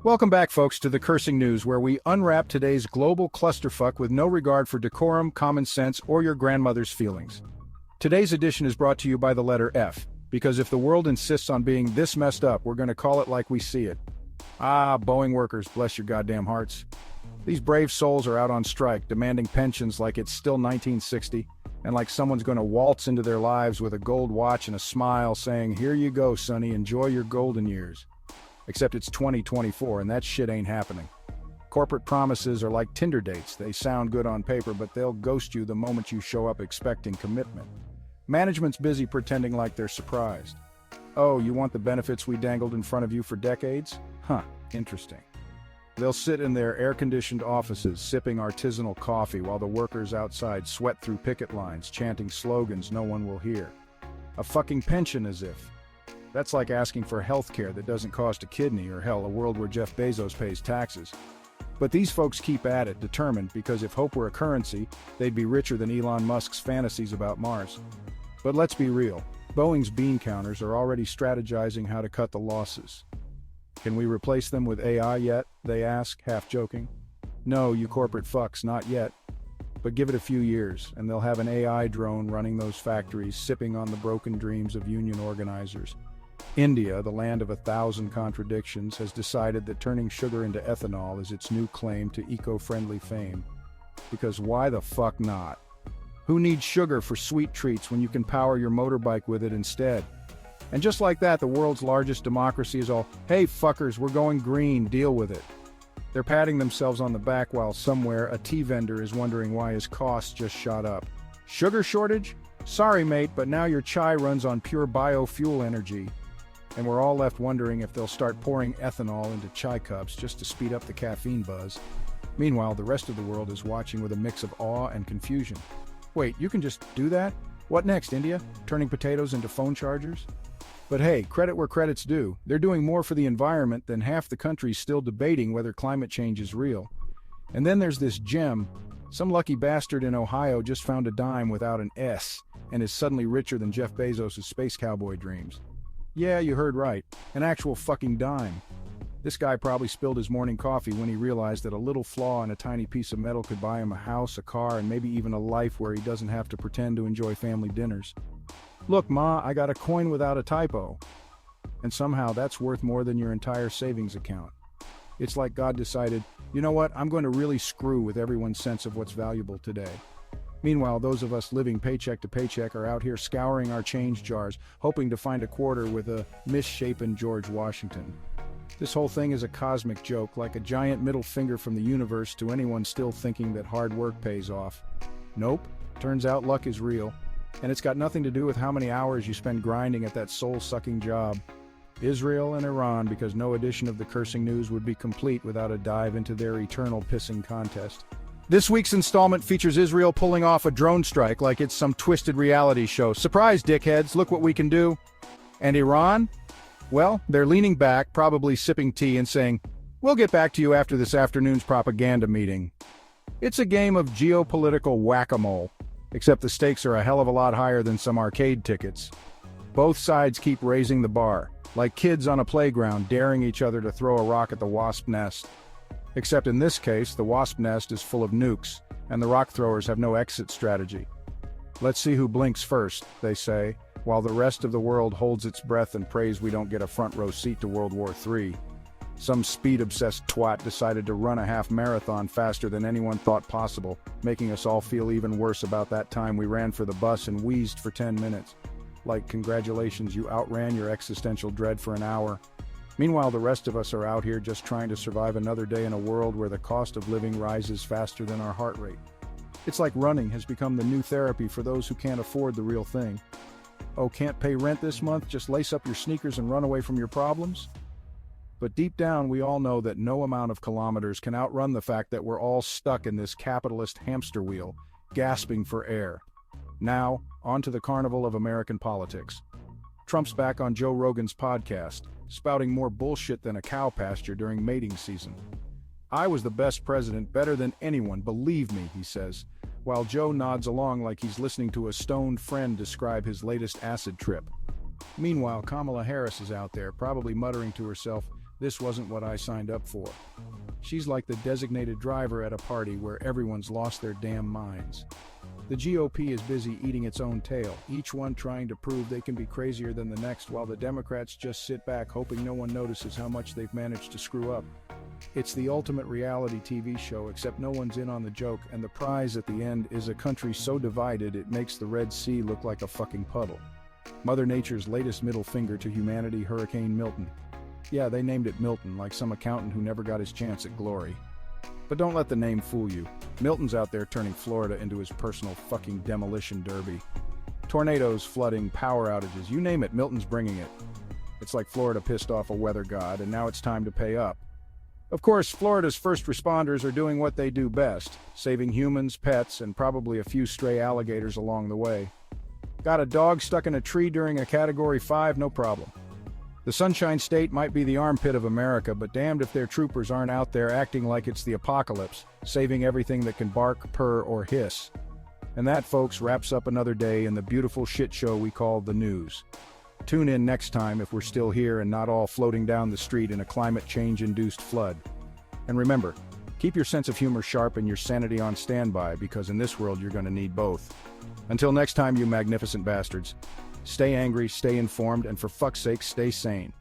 Welcome back, folks, to the Cursing News, where we unwrap today's global clusterfuck with no regard for decorum, common sense, or your grandmother's feelings. Today's edition is brought to you by the letter F, because if the world insists on being this messed up, we're going to call it like we see it. Boeing workers, bless your goddamn hearts. These brave souls are out on strike, demanding pensions like it's still 1960, and like someone's going to waltz into their lives with a gold watch and a smile saying, "Here you go, sonny, enjoy your golden years." Except it's 2024 and that shit ain't happening. Corporate promises are like Tinder dates. They sound good on paper, but they'll ghost you the moment you show up expecting commitment. Management's busy pretending like they're surprised. Oh, you want the benefits we dangled in front of you for decades? Interesting. They'll sit in their air-conditioned offices sipping artisanal coffee while the workers outside sweat through picket lines chanting slogans no one will hear. A fucking pension, as if. That's like asking for health care that doesn't cost a kidney, or hell, a world where Jeff Bezos pays taxes. But these folks keep at it, determined, because if hope were a currency, they'd be richer than Elon Musk's fantasies about Mars. But let's be real, Boeing's bean counters are already strategizing how to cut the losses. Can we replace them with AI yet? They ask, half joking. No, you corporate fucks, not yet. But give it a few years, and they'll have an AI drone running those factories, sipping on the broken dreams of union organizers. India, the land of 1,000 contradictions, has decided that turning sugar into ethanol is its new claim to eco-friendly fame. Because why the fuck not? Who needs sugar for sweet treats when you can power your motorbike with it instead? And just like that, the world's largest democracy is all, "Hey fuckers, we're going green, deal with it." They're patting themselves on the back while somewhere a tea vendor is wondering why his costs just shot up. Sugar shortage? Sorry mate, but now your chai runs on pure biofuel energy. And we're all left wondering if they'll start pouring ethanol into chai cups just to speed up the caffeine buzz. Meanwhile, the rest of the world is watching with a mix of awe and confusion. Wait, you can just do that? What next, India? Turning potatoes into phone chargers? But hey, credit where credit's due. They're doing more for the environment than half the country's still debating whether climate change is real. And then there's this gem. Some lucky bastard in Ohio just found a dime without an S and is suddenly richer than Jeff Bezos' space cowboy dreams. Yeah, you heard right. An actual fucking dime. This guy probably spilled his morning coffee when he realized that a little flaw in a tiny piece of metal could buy him a house, a car, and maybe even a life where he doesn't have to pretend to enjoy family dinners. Look, Ma, I got a coin without a typo. And somehow that's worth more than your entire savings account. It's like God decided, you know what, I'm going to really screw with everyone's sense of what's valuable today. Meanwhile, those of us living paycheck to paycheck are out here scouring our change jars, hoping to find a quarter with a misshapen George Washington. This whole thing is a cosmic joke, like a giant middle finger from the universe to anyone still thinking that hard work pays off. Nope, turns out luck is real. And it's got nothing to do with how many hours you spend grinding at that soul-sucking job. Israel and Iran, because no edition of the Cursing News would be complete without a dive into their eternal pissing contest. This week's installment features Israel pulling off a drone strike like it's some twisted reality show. Surprise, dickheads, look what we can do. And Iran? Well, they're leaning back, probably sipping tea and saying, "We'll get back to you after this afternoon's propaganda meeting." It's a game of geopolitical whack-a-mole, except the stakes are a hell of a lot higher than some arcade tickets. Both sides keep raising the bar, like kids on a playground daring each other to throw a rock at the wasp nest. Except in this case, the wasp nest is full of nukes, and the rock throwers have no exit strategy. Let's see who blinks first, they say, while the rest of the world holds its breath and prays we don't get a front row seat to World War III. Some speed-obsessed twat decided to run a half marathon faster than anyone thought possible, making us all feel even worse about that time we ran for the bus and wheezed for 10 minutes. Like, congratulations, you outran your existential dread for an hour. Meanwhile, the rest of us are out here just trying to survive another day in a world where the cost of living rises faster than our heart rate. It's like running has become the new therapy for those who can't afford the real thing. Oh, can't pay rent this month? Just lace up your sneakers and run away from your problems? But deep down, we all know that no amount of kilometers can outrun the fact that we're all stuck in this capitalist hamster wheel, gasping for air. Now, on to the carnival of American politics. Trump's back on Joe Rogan's podcast, spouting more bullshit than a cow pasture during mating season. "I was the best president, better than anyone, believe me," he says, while Joe nods along like he's listening to a stoned friend describe his latest acid trip. Meanwhile, Kamala Harris is out there, probably muttering to herself, This wasn't what I signed up for. She's like the designated driver at a party where everyone's lost their damn minds. The GOP is busy eating its own tail, each one trying to prove they can be crazier than the next, while the Democrats just sit back hoping no one notices how much they've managed to screw up. It's the ultimate reality TV show, except no one's in on the joke, and the prize at the end is a country so divided it makes the Red Sea look like a fucking puddle. Mother Nature's latest middle finger to humanity, Hurricane Milton. Yeah, they named it Milton, like some accountant who never got his chance at glory. But don't let the name fool you. Milton's out there turning Florida into his personal fucking demolition derby. Tornadoes, flooding, power outages, you name it, Milton's bringing it. It's like Florida pissed off a weather god, and now it's time to pay up. Of course, Florida's first responders are doing what they do best, saving humans, pets, and probably a few stray alligators along the way. Got a dog stuck in a tree during a Category 5? No problem. The Sunshine State might be the armpit of America, but damned if their troopers aren't out there acting like it's the apocalypse, saving everything that can bark, purr, or hiss. And that, folks, wraps up another day in the beautiful shit show we call the news. Tune in next time if we're still here and not all floating down the street in a climate change-induced flood. And remember, keep your sense of humor sharp and your sanity on standby, because in this world you're going to need both. Until next time, you magnificent bastards. Stay angry, stay informed, and for fuck's sake, stay sane.